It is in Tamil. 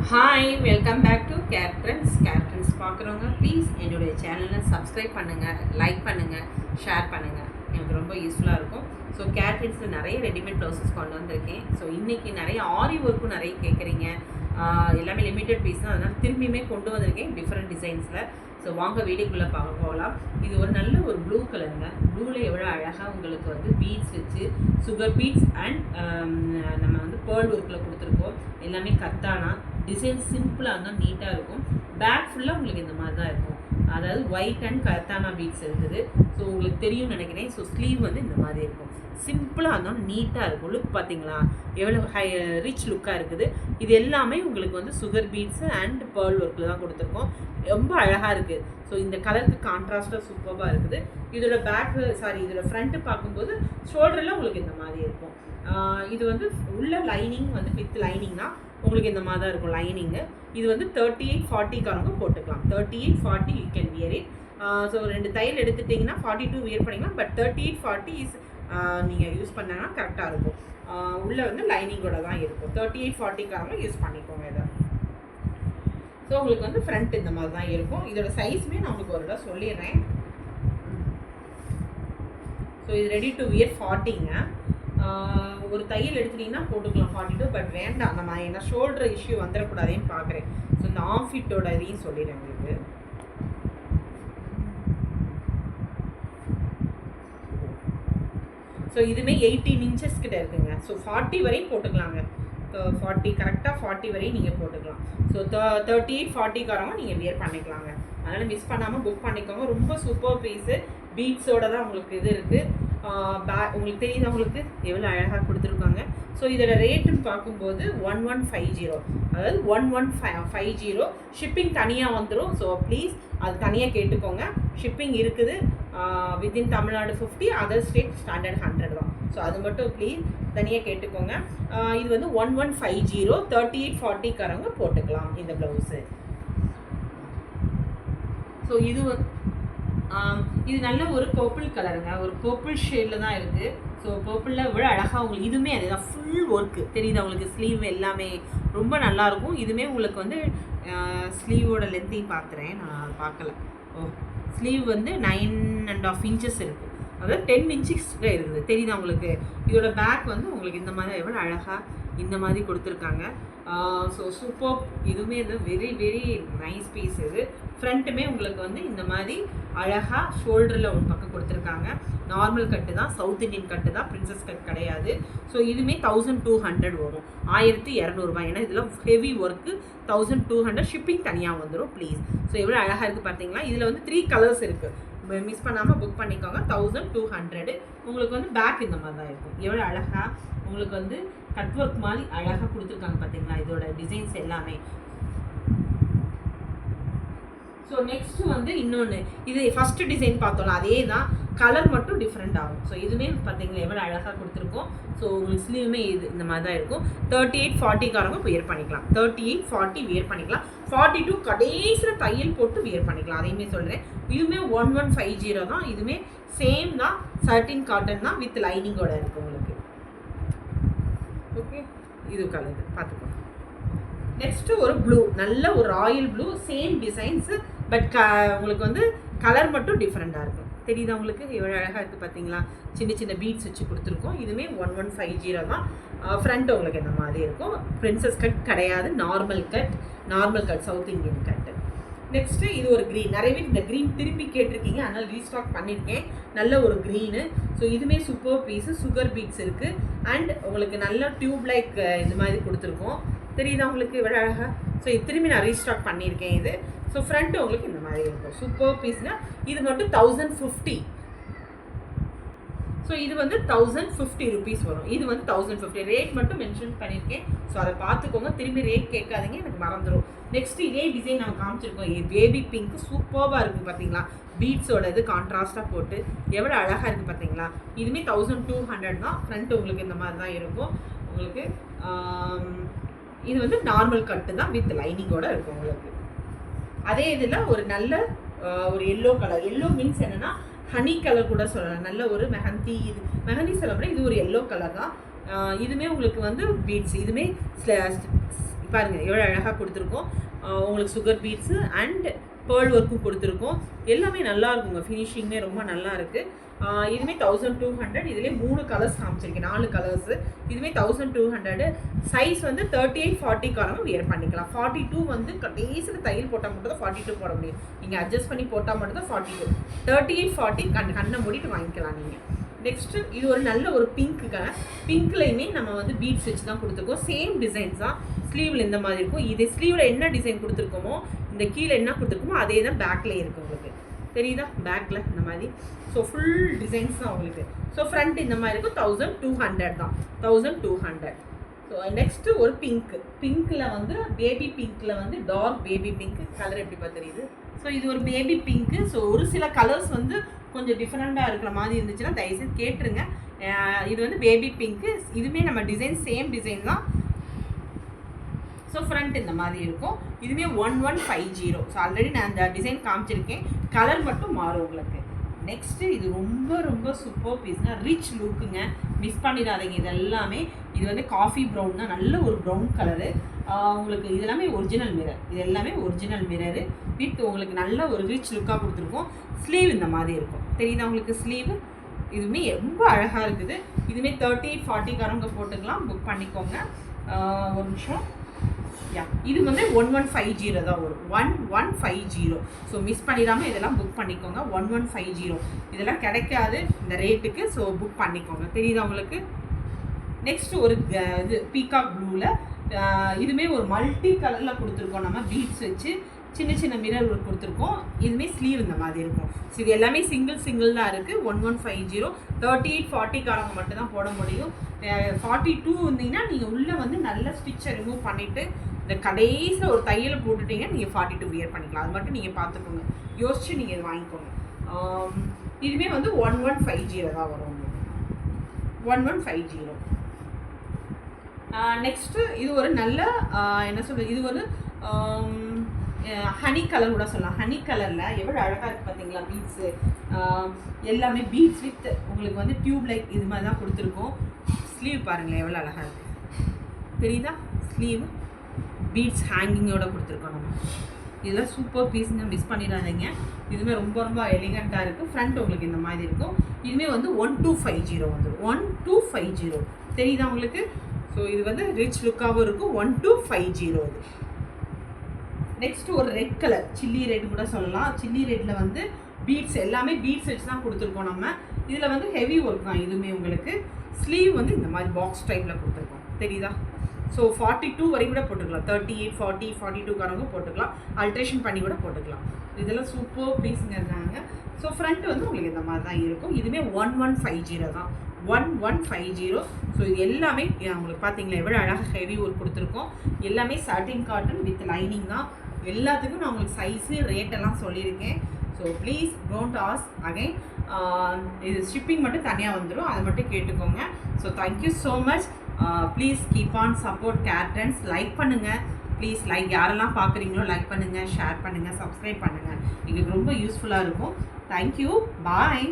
Hi, welcome back to care trends பார்க்குறவங்க ப்ளீஸ் என்னுடைய சேனலை சப்ஸ்கிரைப் பண்ணுங்கள், லைக் பண்ணுங்கள், ஷேர் பண்ணுங்கள். எனக்கு ரொம்ப யூஸ்ஃபுல்லாக இருக்கும். ஸோ கேர் ட்ரெண்ட்ஸில் நிறைய ரெடிமேட் ப்ளவுசஸ் கொண்டு வந்திருக்கேன். ஸோ இன்றைக்கி நிறைய ஆரி ஒர்க்கும் நிறைய கேட்குறீங்க. எல்லாமே லிமிட்டட் பீஸ் தான், அதனால் திரும்பியுமே கொண்டு வந்திருக்கேன் டிஃப்ரெண்ட் டிசைன்ஸில். ஸோ வாங்க வீடியோக்குள்ளே பார்க்க போகலாம். இது ஒரு நல்ல ஒரு ப்ளூ கலருங்க. ப்ளூவில் எவ்வளோ அழகாக உங்களுக்கு வந்து பீட்ஸ் வச்சு சுகர் பீட்ஸ் அண்ட் நம்ம வந்து பேர்ல் ஒர்க்கில் கொடுத்துருக்கோம். எல்லாமே கத்தானா டிசைன் சிம்பிளாக இருந்தால் நீட்டாக இருக்கும். பேக் ஃபுல்லாக உங்களுக்கு இந்த மாதிரி தான் இருக்கும். அதாவது ஒயிட் அண்ட் கத்தானா பீட்ஸ் இருக்குது. ஸோ உங்களுக்கு தெரியும்னு நினைக்கிறேன். ஸோ ஸ்லீவ் வந்து இந்த மாதிரி இருக்கும். சிம்பிளாக இருந்தாலும் நீட்டாக இருக்கும். லுக் பார்த்தீங்களா எவ்வளோ ரிச் லுக்காக இருக்குது. இது எல்லாமே உங்களுக்கு வந்து சுகர் பீட்ஸு அண்ட் பேர்ல் ஒர்க்கில் தான் கொடுத்துருக்கோம். ரொம்ப அழகாக இருக்குது. ஸோ இந்த கலருக்கு கான்ட்ராஸ்ட்டாக சூப்பராக இருக்குது. இதோட இதோட ஃப்ரண்ட்டு பார்க்கும்போது ஷோல்டரில் உங்களுக்கு இந்த மாதிரி இருக்கும். இது வந்து உள்ள லைனிங் வந்து வித் லைனிங் தான் உங்களுக்கு இந்த மாதிரி தான் இருக்கும் லைனிங்கு. இது வந்து 38-40காரங்க போட்டுக்கலாம். 38-40 you can wear it. So 2 தையல் எடுத்துட்டிங்கன்னா 42 வியர் பண்ணிக்கலாம். பட் 38-40 இஸ் நீங்கள் யூஸ் பண்ணாங்கன்னா கரெக்டாக இருக்கும். உள்ளே வந்து லைனிங்கோட தான் இருக்கும். 38-40காரங்க யூஸ் பண்ணிக்கோங்க இதை. ஸோ உங்களுக்கு வந்து ஃப்ரண்ட் இந்த மாதிரி தான் இருக்கும். இதோட சைஸுமே நான் உங்களுக்கு ஒரு இடம் சொல்லிடுறேன். ஸோ இது ரெடி டு வியர் 40ங்க. ஒரு தையல் எடுத்துட்டிங்கன்னா போட்டுக்கலாம் 42. பட் வேண்டாம், நம்ம ஏன்னா ஷோல்டர் இஷ்யூ வந்துடக்கூடாதுன்னு பார்க்குறேன். ஸோ இந்த ஆர்ம் ஃபிட்டோட இதையும் சொல்லிடுறேன் உங்களுக்கு. ஸோ இதுவுமே 18 இன்ச்சஸ் கிட்ட இருக்குங்க. ஸோ 40 வரையும் போட்டுக்கலாங்க. 40 கரெக்டாக 40 வரையும் நீங்கள் போட்டுக்கலாம். ஸோ 38-40காரங்க நீங்கள் வியர் பண்ணிக்கலாங்க. அதனால் மிஸ் பண்ணாமல் புக் பண்ணிக்கோங்க. ரொம்ப சூப்பர் பீஸு. பீட்ஸோட தான் உங்களுக்கு இது இருக்குது. உங்களுக்கு தெரியுது உங்களுக்கு எவ்வளோ அழகாக கொடுத்துருக்காங்க. ஸோ இதோட ரேட்டுன்னு பார்க்கும்போது 1150, அதாவது 1150. ஷிப்பிங் தனியாக வந்துடும். ஸோ ப்ளீஸ் அது தனியாக கேட்டுக்கோங்க. ஷிப்பிங் இருக்குது. Within Tamil Nadu 50, other state standard 100 தான். ஸோ அது மட்டும் ப்ளீஸ் தனியாக கேட்டுக்கோங்க. இது வந்து 1150. 38-40காரங்க போட்டுக்கலாம் இந்த ப்ளவுஸு. ஸோ இது நல்ல ஒரு பர்பிள் கலருங்க. ஒரு பர்பிள் ஷேடில் தான் இருக்குது. ஸோ பர்பிளில் விட அழகாக உங்களுக்கு இதுவுமே அதுதான் ஃபுல் ஒர்க்கு தெரியுது உங்களுக்கு. ஸ்லீவ் எல்லாமே ரொம்ப நல்லாயிருக்கும். இதுவுமே உங்களுக்கு வந்து ஸ்லீவோட லென்த்தையும் பார்க்குறேன், நான் பார்க்கல. ஸ்லீவ் வந்து 9.5 இன்ச்சஸ் இருக்குது. அதாவது 10 இன்ச்சஸ் இருக்குது தெரியுதா உங்களுக்கு. இதோட பேக் வந்து உங்களுக்கு இந்த மாதிரி எவ்வளோ அழகாக இந்த மாதிரி கொடுத்துருக்காங்க. So super. இதுவுமே இது வெரி வெரி நைஸ் பீஸ். இது ஃப்ரண்ட்டுமே உங்களுக்கு வந்து இந்த மாதிரி அழகாக ஷோல்டரில் ஒரு பக்கம் கொடுத்துருக்காங்க. நார்மல் கட்டு தான், சவுத் இண்டியன் கட்டு தான், பிரின்சஸ் கட் கிடையாது. ஸோ இதுவுமே 1200 வரும். 1200 ஏன்னா இதில் ஹெவி ஒர்க்கு. 1200 ஷிப்பிங் தனியாக வந்துடும் ப்ளீஸ். ஸோ எவ்வளோ அழகாக இருக்குது பார்த்தீங்களா. இதில் வந்து 3 கலர்ஸ் இருக்குது. மிஸ் பண்ணாமல் புக் பண்ணிக்கோங்க. 1200. உங்களுக்கு வந்து பேக் இந்த மாதிரி தான் இருக்கும். எவ்வளோ அழகாக உங்களுக்கு வந்து கட் ஒர்க் மாதிரி அழகாக கொடுத்துருக்காங்க பார்த்தீங்களா. இதோட டிசைன்ஸ் எல்லாமே. ஸோ நெக்ஸ்ட்டு வந்து இன்னொன்று, இது ஃபஸ்ட்டு டிசைன் பார்த்தோம்ல அதே தான், கலர் மட்டும் டிஃப்ரெண்ட் ஆகும். ஸோ இதுவுமே பார்த்தீங்களா எவ்வளோ அழகாக கொடுத்துருக்கோம். ஸோ உங்களுக்கு ஸ்லீவுமே இது இந்த மாதிரி தான் இருக்கும். 38-40காரங்க வியர் பண்ணிக்கலாம். 38-40 வியர் பண்ணிக்கலாம். 42 கடைசியில் தையல் போட்டு வியர் பண்ணிக்கலாம். அதையுமே சொல்கிறேன். இதுவுமே 1150 தான். இதுவுமே சேம் தான், 13 காட்டன் தான், வித் லைனிங்கோட இருக்குது உங்களுக்கு. ஓகே, இது கலந்து பார்த்துக்கோங்க. நெக்ஸ்ட்டு ஒரு ப்ளூ, நல்ல ஒரு Royal blue, same designs. But உங்களுக்கு வந்து கலர் மட்டும் டிஃப்ரெண்ட்டாக இருக்கும். தெரியுதா உங்களுக்கு எவ்வளோ அழகாக இருக்குது பார்த்தீங்களா. சின்ன சின்ன பீட்ஸ் வச்சு கொடுத்துருக்கோம். இதுவுமே 1150 தான். ஃப்ரண்ட் உங்களுக்கு இந்த மாதிரி இருக்கும். பிரின்சஸ் கட் கிடையாது, நார்மல் கட் சவுத் இந்தியன் கட்டு. நெக்ஸ்ட்டு இது ஒரு க்ரீன். நிறைய பேர் இந்த க்ரீன் திருப்பி கேட்டிருக்கீங்க, அதனால் ரீஸ்டாக் பண்ணியிருக்கேன். நல்ல ஒரு க்ரீனு. ஸோ இதுவுமே சூப்பர் பீஸு. சுகர் பீட்ஸ் இருக்குது. அண்ட் உங்களுக்கு நல்ல டியூப் லைக் இந்த மாதிரி கொடுத்துருக்கோம். தெரியுதா உங்களுக்கு எவ்வளோ அழகாக. ஸோ இது திரும்பி நான் ரீஸ்டாக் பண்ணியிருக்கேன் இது. ஸோ ஃப்ரண்ட்டு உங்களுக்கு இந்த மாதிரி இருக்கும். சூப்பர் பீஸ்னால் இது மட்டும் 1050. ஸோ இது வந்து 1050 ருபீஸ் வரும். இது வந்து 1050. ரேட் மட்டும் மென்ஷன் பண்ணியிருக்கேன். ஸோ அதை பார்த்துக்கோங்க. திரும்பி ரேட் கேட்காதீங்க, எனக்கு மறந்துடும். நெக்ஸ்ட் இதே டிசைன் நம்ம காமிச்சிருக்கோம். பேபி பிங்க்கு சூப்பராக இருக்குது பார்த்தீங்களா. பீட்ஸோட இது கான்ட்ராஸ்ட்டாக போட்டு எவ்வளோ அழகாக இருக்குது பார்த்தீங்களா. இதுவுமே 1200 தான். ஃப்ரண்ட் உங்களுக்கு இந்த மாதிரி தான் இருக்கும். உங்களுக்கு இது வந்து நார்மல் கட்டு தான், வித் லைனிங்கோடு இருக்கும் உங்களுக்கு. அதே இதில் ஒரு நல்ல ஒரு எல்லோ கலர். எல்லோ மீன்ஸ் என்னென்னா ஹனி கலர் கூட சொல்லலாம். நல்ல ஒரு மெஹந்தி சொல்ல இது ஒரு எல்லோ கலர் தான். இதுவுமே உங்களுக்கு வந்து பீட்ஸ். இதுவுமே பாருங்கள் எவ்வளோ அழகாக கொடுத்துருக்கோம். உங்களுக்கு சுகர் பீட்ஸு அண்ட் பேர்ல் ஒர்க்கும் கொடுத்துருக்கோம். எல்லாமே நல்லா இருக்குங்க, ஃபினிஷிங்குமே ரொம்ப நல்லா இருக்குது. இதுவுமே 1200. இதுலேயே 3 கலர்ஸ் காமிச்சிருக்கேன், 4 கலர்ஸு. இதுவுமே 1200. சைஸ் வந்து 38-40 வியர் பண்ணிக்கலாம். 42 வந்து கடைசியில் தையல் போட்டால் மட்டும் தான் 42 போட முடியும். நீங்கள் அட்ஜஸ்ட் பண்ணி போட்டால் மட்டும் தான் 42. 38-40 கண்ணை மூடிட்டு வாங்கிக்கலாம் நீங்கள். நெக்ஸ்ட்டு இது ஒரு நல்ல ஒரு பிங்க்குங்க. பிங்க்லையுமே நம்ம வந்து பீட்ஸ் வச்சு தான் கொடுத்துருக்கோம். சேம் டிசைன்ஸ் தான். ஸ்லீவில் இந்த மாதிரி இருக்கும். இது ஸ்லீவில் என்ன டிசைன் கொடுத்துருக்கோமோ இந்த கீழே என்ன கொடுத்துருக்கோமோ அதே தான் பேக்கில் இருக்குது உங்களுக்கு. தெரியுதா? பேக்கில் இந்த மாதிரி. ஸோ ஃபுல் டிசைன்ஸ் தான் உங்களுக்கு. ஸோ ஃப்ரண்ட் இந்த மாதிரி இருக்கும். 1200 தான். 1200. ஸோ நெக்ஸ்ட்டு ஒரு பிங்க்கு. பிங்க்கில் வந்து பேபி பிங்க்கில் வந்து டார்க் பேபி பிங்க்கு கலர் எப்படி தெரியுது? ஸோ இது ஒரு பேபி பிங்க்கு. ஸோ ஒரு சில கலர்ஸ் வந்து கொஞ்சம் டிஃப்ரெண்ட்டாக இருக்கிற மாதிரி இருந்துச்சுன்னா தயவுசெய்து கேட்டுருங்க. இது வந்து பேபி பிங்க்கு. இதுவுமே நம்ம டிசைன் சேம் டிசைன் தான். ஸோ ஃப்ரண்ட் இந்த மாதிரி இருக்கும். இதுவுமே 1150. ஸோ ஆல்ரெடி நான் அந்த டிசைன் காமிச்சிருக்கேன். கலர் மட்டும் மாறும் உங்களுக்கு. நெக்ஸ்ட்டு இது ரொம்ப ரொம்ப சூப்பர் பீஸ்னா ரிச் லுக்குங்க. மிஸ் பண்ணிடாதீங்க. இது எல்லாமே இது வந்து காஃபி ப்ரௌன் தான், நல்ல ஒரு ப்ரௌன் கலரு. உங்களுக்கு இது எல்லாமே ஒரிஜினல் மிரர். இது எல்லாமே ஒரிஜினல் மிரரு வித் உங்களுக்கு நல்ல ஒரு ரிச் லுக்காக கொடுத்துருக்கோம். ஸ்லீவ் இந்த மாதிரி இருக்கும். தெரியுதா உங்களுக்கு ஸ்லீவ்? இதுவுமே ரொம்ப அழகாக இருக்குது. இதுவுமே 38-40 போட்டுக்கலாம். புக் பண்ணிக்கோங்க. ஒரு நிமிஷம். இது வந்து 1150 தான் வரும். 1150. ஸோ மிஸ் பண்ணிடாமல் இதெல்லாம் புக் பண்ணிக்கோங்க. 1150 இதெல்லாம் கிடைக்காது இந்த ரேட்டுக்கு. ஸோ புக் பண்ணிக்கோங்க. தெரியுதா உங்களுக்கு? நெக்ஸ்ட்டு ஒரு இது பீகாக் ப்ளூவில் இதுவுமே ஒரு மல்டி கலரில் கொடுத்துருக்கோம். நம்ம பீட்ஸ் வச்சு சின்ன சின்ன மிரர் ஒர்க் கொடுத்துருக்கோம். இதுவுமே ஸ்லீவ் இந்த மாதிரி இருக்கும். ஸோ இது எல்லாமே சிங்கிள் தான் இருக்குது. 1150. 38-40 மட்டும்தான் போட முடியும். 42 இருந்தீங்கன்னா நீங்கள் உள்ளே வந்து நல்ல ஸ்டிச்சை ரிமூவ் பண்ணிவிட்டு இந்த கடைசியில் ஒரு தையலை போட்டுட்டீங்கன்னா நீங்கள் 42 வியர் பண்ணிக்கலாம். அது மட்டும் நீங்கள் பார்த்துக்கோங்க. யோசிச்சு நீங்கள் இது வாங்கிக்கோங்க. இதுவுமே வந்து 1150 தான் வரும். 1150. நெக்ஸ்ட்டு இது ஒரு நல்ல என்ன சொல்கிறது, இது ஒரு ஹனி கலர் கூட சொல்லலாம். ஹனி கலரில் எவ்வளோ அழகாக இருக்குது பார்த்தீங்களா? பீட்ஸு எல்லாமே பீட்ஸ் வித் உங்களுக்கு வந்து டியூப் லைக் இது மாதிரி தான் கொடுத்துருக்கோம். ஸ்லீவ் பாருங்களேன் எவ்வளோ அழகாக இருக்குது. தெரியுதா? ஸ்லீவ் பீட்ஸ் ஹேங்கிங்கோடு கொடுத்துருக்கோம் நம்ம. இதெல்லாம் சூப்பர் பீஸுங்க, மிஸ் பண்ணிடாதீங்க. இதுவுமே ரொம்ப ரொம்ப எலிகண்ட்டாக இருக்குது. ஃப்ரண்ட் உங்களுக்கு இந்த மாதிரி இருக்கும். இதுவுமே வந்து 1250 வந்துடும். 1250 தெரியுதா உங்களுக்கு? ஸோ இது வந்து ரிச் லுக்காகவும் இருக்கும். 1250 அது. நெக்ஸ்ட்டு ஒரு ரெட் கலர், சில்லி ரெட் கூட சொல்லலாம். சில்லி ரெட்டில் வந்து பீட்ஸ் எல்லாமே பீட்ஸ் வச்சு தான் கொடுத்துருக்கோம் நம்ம. இதில் வந்து ஹெவி ஒர்க் தான் இதுவுமே உங்களுக்கு. ஸ்லீவ் வந்து இந்த மாதிரி பாக்ஸ் டைப்பில் கொடுத்துருக்கோம். தெரியுதா? ஸோ 42 வரைக்கும் கூட போட்டுக்கலாம். 38-40 42 போட்டுக்கலாம். அல்ட்ரேஷன் பண்ணி கூட போட்டுக்கலாம். இதெல்லாம் சூப்பர் பீஸுங்க இருந்தாங்க. ஸோ ஃப்ரண்ட் வந்து உங்களுக்கு இந்த மாதிரி தான் இருக்கும். இதுவுமே 1150 தான். 1150. ஸோ இது எல்லாமே உங்களுக்கு பார்த்தீங்களா எவ்வளோ அழகாக ஹெவி ஒர்க் கொடுத்துருக்கோம். எல்லாமே சாட்டின் காட்டன் வித் லைனிங் தான். எல்லாத்துக்கும் நான் உங்களுக்கு சைஸு ரேட்டெல்லாம் சொல்லியிருக்கேன். So please don't ask again. இது ஷிப்பிங் மட்டும் தனியாக வந்துடும், அதை மட்டும் கேட்டுக்கோங்க. So thank you so much. Please keep on support care trends. Like பண்ணுங்கள் ப்ளீஸ். லைக் யாரெல்லாம் பார்க்குறீங்களோ லைக் பண்ணுங்கள், ஷேர் பண்ணுங்கள், சப்ஸ்கிரைப் பண்ணுங்கள். எங்களுக்கு ரொம்ப யூஸ்ஃபுல்லாக இருக்கும். தேங்க்யூ. பாய்.